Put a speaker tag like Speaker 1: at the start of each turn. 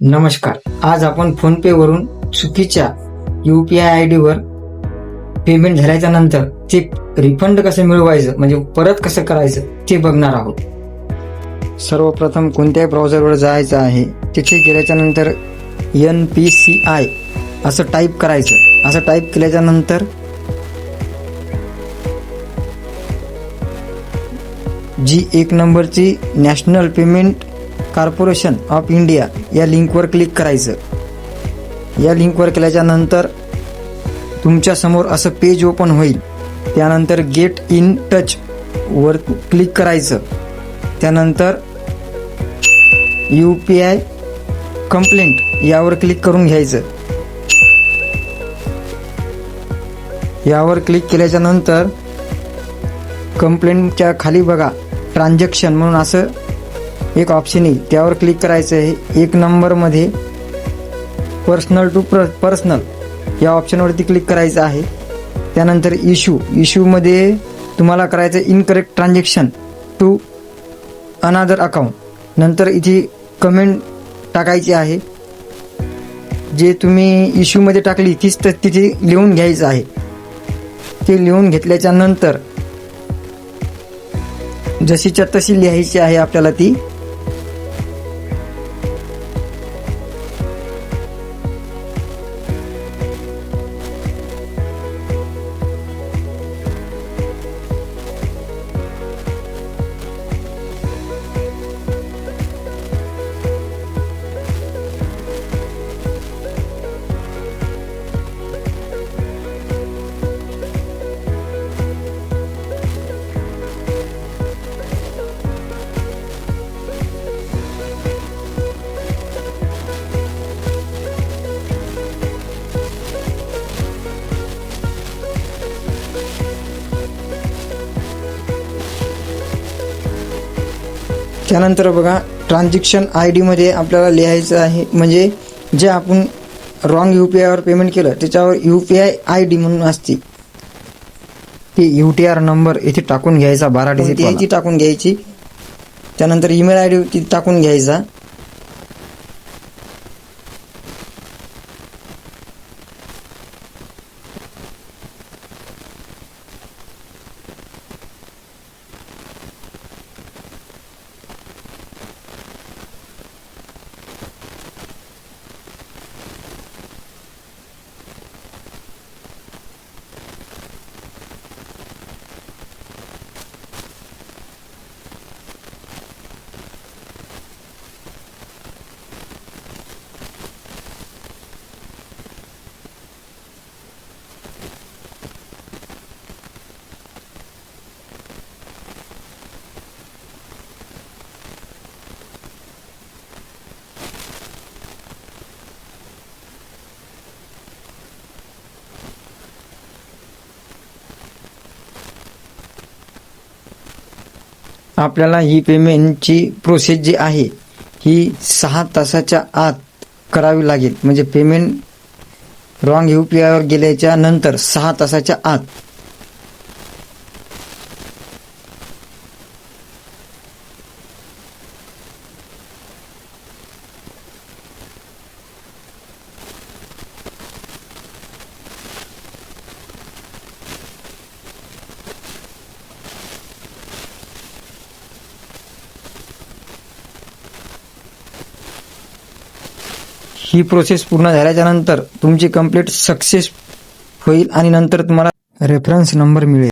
Speaker 1: नमस्कार. आज आपण फोनपे वरून चुकीच्या UPI ID वर पेमेंट झाल्याच्या नंतर ते रिफंड कसं मिळवायचं म्हणजे परत कसं करायचं ते बघणार आहोत. सर्वप्रथम कोणत्याही ब्राउझरवर जायचं आहे. तिथे गेल्याच्या नंतर NPCI असं टाईप करायचं. असं टाईप केल्याच्या नंतर जी 1 नंबरची national payment corporation of India या लिंकवर क्लिक करायचं. या लिंकवर केल्याच्या नंतर तुमच्या समोर असं पेज ओपन होईल. त्यानंतर गेट इन टच वर क्लिक करायचं. त्यानंतर UPI कंप्लेंट यावर क्लिक करून घ्यायचं. यावर क्लिक केल्याच्या नंतर कंप्लेंटच्या खाली बघा ट्रान्झॅक्शन म्हणून असं एक ऑप्शन येईल. त्यावर क्लिक करायचं आहे. 1 नंबरमध्ये पर्सनल टू पर्सनल या ऑप्शनवरती क्लिक करायचं आहे. त्यानंतर इश्यूमध्ये तुम्हाला करायचं incorrect transaction to another account. नंतर इथे कमेंट टाकायची आहे. जे तुम्ही इश्यूमध्ये टाकली तीच तर तिथे लिहून घ्यायचं आहे. ते लिहून घेतल्याच्या नंतर जशीच्या तशी लिहायची आहे आपल्याला ती. त्यानंतर बघा ट्रान्झॅक्शन ID मध्ये आपल्याला लिहायचं आहे म्हणजे जे आपण रॉंग UPI वर पेमेंट केलं त्याच्यावर UPI ID म्हणून असते ती UTR नंबर इथे टाकून घ्यायचा. 12 डिजिट टाकून घ्यायची. त्यानंतर ईमेल ID टाकून घ्यायचा. आपल्याला ही पेमेंटची प्रोसेस जी आहे ही 6 तासाच्या आत करावी लागेल. म्हणजे पेमेंट रॉंग UPI वर गेल्याच्या नंतर 6 तासाच्या आत. ही प्रोसेस पूर्ण झाल्याच्या नंतर तुमची कंप्लीट सक्सेस होईल आणि नंतर तुम्हाला रेफरन्स नंबर मिळेल.